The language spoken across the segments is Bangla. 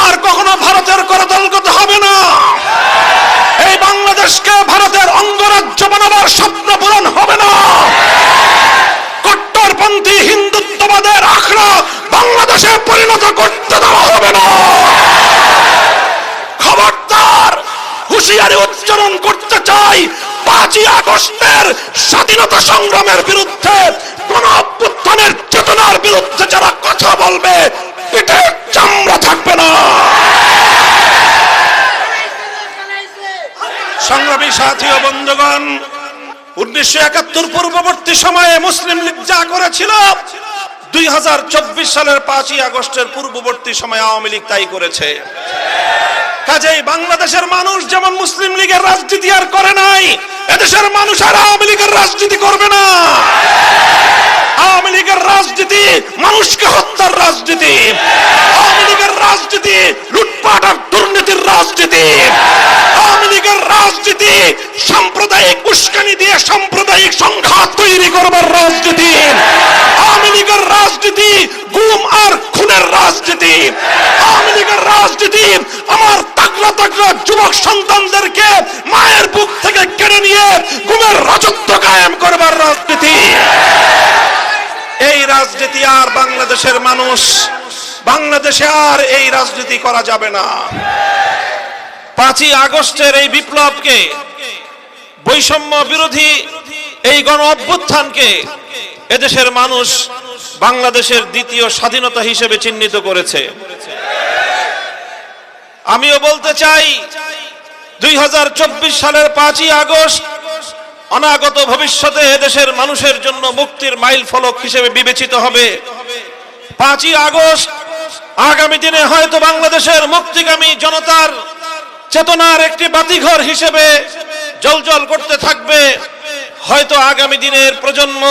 আর কখনো ভারতের করদলগত হবে না। এই বাংলাদেশকে ভারতের অঙ্গরাজ্য বানাবার স্বপ্ন পূরণ হবে না। কট্টরপন্থী হিন্দুত্ববাদের আখড়া বাংলাদেশে পরিণত করতে দেওয়া হবে না। খবরদার, হুঁশিয়ারি উচ্চারণ করতে চাই, 5ই আগস্টের স্বাধীনতা সংগ্রামের বিরুদ্ধে, কোন অভ্যুত্থানের চেতনার বিরুদ্ধে যারা কথা বলবে পিঠে চামড়া থাকবে না। সংগ্রামী সাথী ও বন্ধুগণ, 1971 পূর্ববর্তী সময়ে মুসলিম লীগ যা করেছিল, 2024 সালের 5ই আগস্টের পূর্ববর্তী সময়ে আওয়ামী লীগ তাই করেছে। কাজেই বাংলাদেশের মানুষ যেমন মুসলিম লীগের রাজনীতি আর করে নাই, এদেশের মানুষ আর আওয়ামী লীগের রাজনীতি করবে না। আওয়ামী লীগের রাজনীতি মানুষকে হত্যার রাজনীতি, আওয়ামী লীগের রাজনীতি লুটপাট আর দুর্নীতির রাজনীতি, আওয়ামী লীগের রাজনীতি সাম্প্রদায়িক উস্কানি দিয়ে সাম্প্রদায়িক সংঘাত তৈরি করবার রাজনীতি, আওয়ামী লীগের রাজনীতি গুম আর খুনের রাজনীতি, আওয়ামী লীগের রাজনীতি আমার তাগড়া তাগড়া যুবক সন্তানদেরকে মায়ের বুক থেকে কেড়ে নিয়ে গুমের রাজত্ব কায়েম করবার রাজনীতি। এই রাজনীতি আর বাংলাদেশের মানুষ, বাংলাদেশে আর এই রাজনীতি করা যাবে না। 5ই আগস্টের এই বিপ্লবকে, বৈষম্য বিরোধী এই গণ অভ্যুত্থানকে এদেশের মানুষ বাংলাদেশের দ্বিতীয় স্বাধীনতা হিসেবে চিহ্নিত করেছে। আমিও বলতে চাই, 2024 সালের 5ই আগস্ট অনাগত ভবিষ্যতে এদেশের মানুষের জন্য মুক্তির মাইল ফলক হিসেবে বিবেচিত হবে। 5ই আগস্ট আগামী দিনে হয়তো বাংলাদেশের মুক্তিগামী জনতার চেতনার একটি বাতিঘর হিসেবে জ্বলজ্বল করতে থাকবে। হয়তো আগামী দিনের প্রজন্ম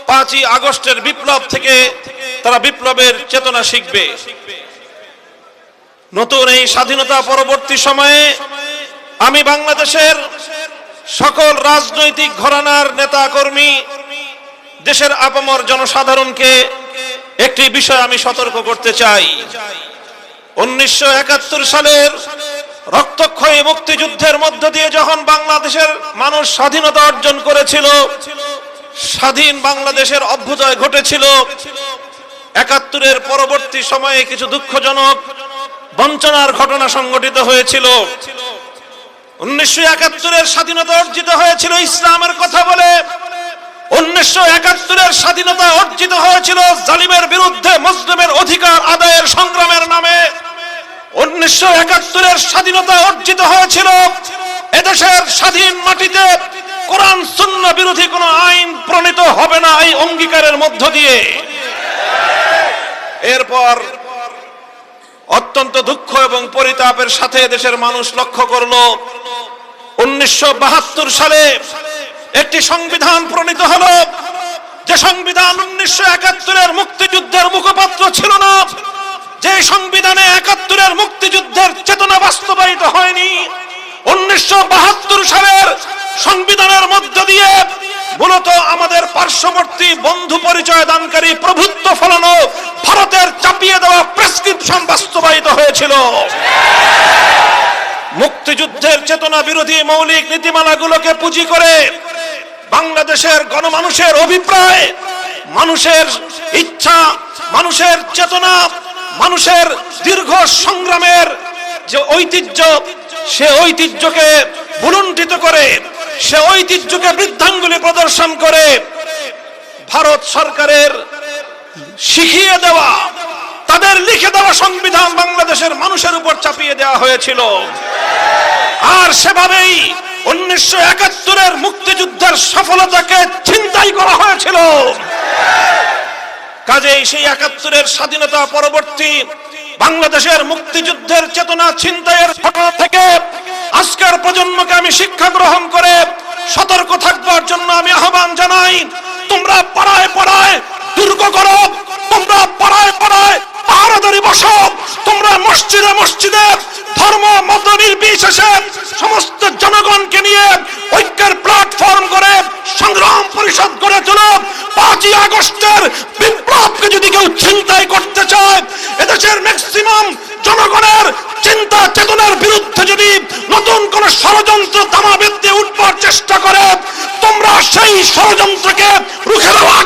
5ই আগস্টের বিপ্লব থেকে তারা বিপ্লবের চেতনা শিখবে। নতুন এই স্বাধীনতা পরবর্তী সময়ে আমি বাংলাদেশের সকল রাজনৈতিক ঘরানার নেতা কর্মী, দেশের আপামর জনসাধারণকে একটি বিষয় আমি সতর্ক করতে চাই। 1971 সালের রক্তক্ষয়ী মুক্তিযুদ্ধের মধ্য দিয়ে যখন বাংলাদেশের মানুষ স্বাধীনতা অর্জন করেছিল, স্বাধীন বাংলাদেশের অভ্যুদয় ঘটেছিল, 71-এর পরবর্তী সময়ে কিছু দুঃখজনক বঞ্চনার ঘটনা সংঘটিত হয়েছিল। 1971-এর স্বাধীনতা অর্জিত হয়েছিল ইসলামের কথা বলে, 1971-এর স্বাধীনতা অর্জিত হয়েছিল জালিমের বিরুদ্ধে মুসলিমের অধিকার আদায়ের সংগ্রামের নামে, 1971-এর স্বাধীনতা অর্জিত হয়েছিল এদেশের স্বাধীন মাটিতে কোরআন সুন্নাহ বিরোধী কোনো আইন প্রণীত হবে না এই অঙ্গীকারের মধ্য দিয়ে। এরপর অত্যন্ত দুঃখ এবং পরিতাপের সাথে দেশের মানুষ লক্ষ্য করল, 1972 সালে একটি সংবিধান প্রণীত হলো, যে সংবিধান 1971-এর মুক্তিযুদ্ধের মুখপাত্র ছিল না, যে সংবিধানে 71-এর মুক্তিযুদ্ধের চেতনা বাস্তবায়িত হয়নি। 1972 সালের সংবিধানের মধ্য দিয়ে মূলত আমাদের পার্শ্ববর্তী বন্ধু পরিচয় দানকারী প্রভুত্ব ফলানো ভারতের চাপিয়ে দেওয়া প্রেসক্রিপশন বাস্তবায়িত হয়েছিল। মুক্তিযুদ্ধের চেতনা বিরোধী মৌলিক নীতিমালাগুলোকে পুঁজি করে বাংলাদেশের গণমানুষের অভিপ্রায়, মানুষের ইচ্ছা, মানুষের চেতনা, মানুষের দীর্ঘ সংগ্রামের যে ঐতিহ্য, সে ঐতিহ্যকে ভুলুণ্ঠিত করে, সে ঐতিহ্যকে বৃদ্ধাঙ্গুলি প্রদর্শন করে ভারত সরকারের শিখিয়ে দেওয়া, তাদের লিখে দেওয়া সংবিধান বাংলাদেশের মানুষের উপর চাপিয়ে দেওয়া হয়েছিল। আর সেভাবেই 1971-এর মুক্তিযুদ্ধের সফলতাকে ছিনতাই করা হয়েছিল। কাজেই সেই 71-এর স্বাধীনতা পরবর্তী বাংলাদেশের মুক্তিযুদ্ধের চেতনা ছিনতাইয়ের ঘটনা থেকে আজকের প্রজন্মকে আমি শিক্ষা গ্রহণ করে সতর্ক থাকবার জন্য আমি আহ্বান জানাই। তোমরা পাড়ায় পাড়ায় দুর্গ করো, তোমরা পাড়ায় পাড়ায় পাহারাদারি বসো, তোমরা মসজিদে মসজিদে ধর্ম মত নির্বিশেষে সমস্ত জনগণকে নিয়ে ঐক্যের প্ল্যাটফর্ম করে সংগ্রাম পরিষদ গড়ে তোলো। 5ই আগস্টের বিপ্লবকে যদি কেউ চিন্তাই করতে চায়, এদেশের ম্যাক্সিমাম জনগণের চিন্তা চেতনার বিরুদ্ধে যদি নতুন কোন ষড়যন্ত্র দামাবেদ দিয়ে উঠবার চেষ্টা করে, তোমরা সেই ষড়যন্ত্রকে রুখে দেওয়ার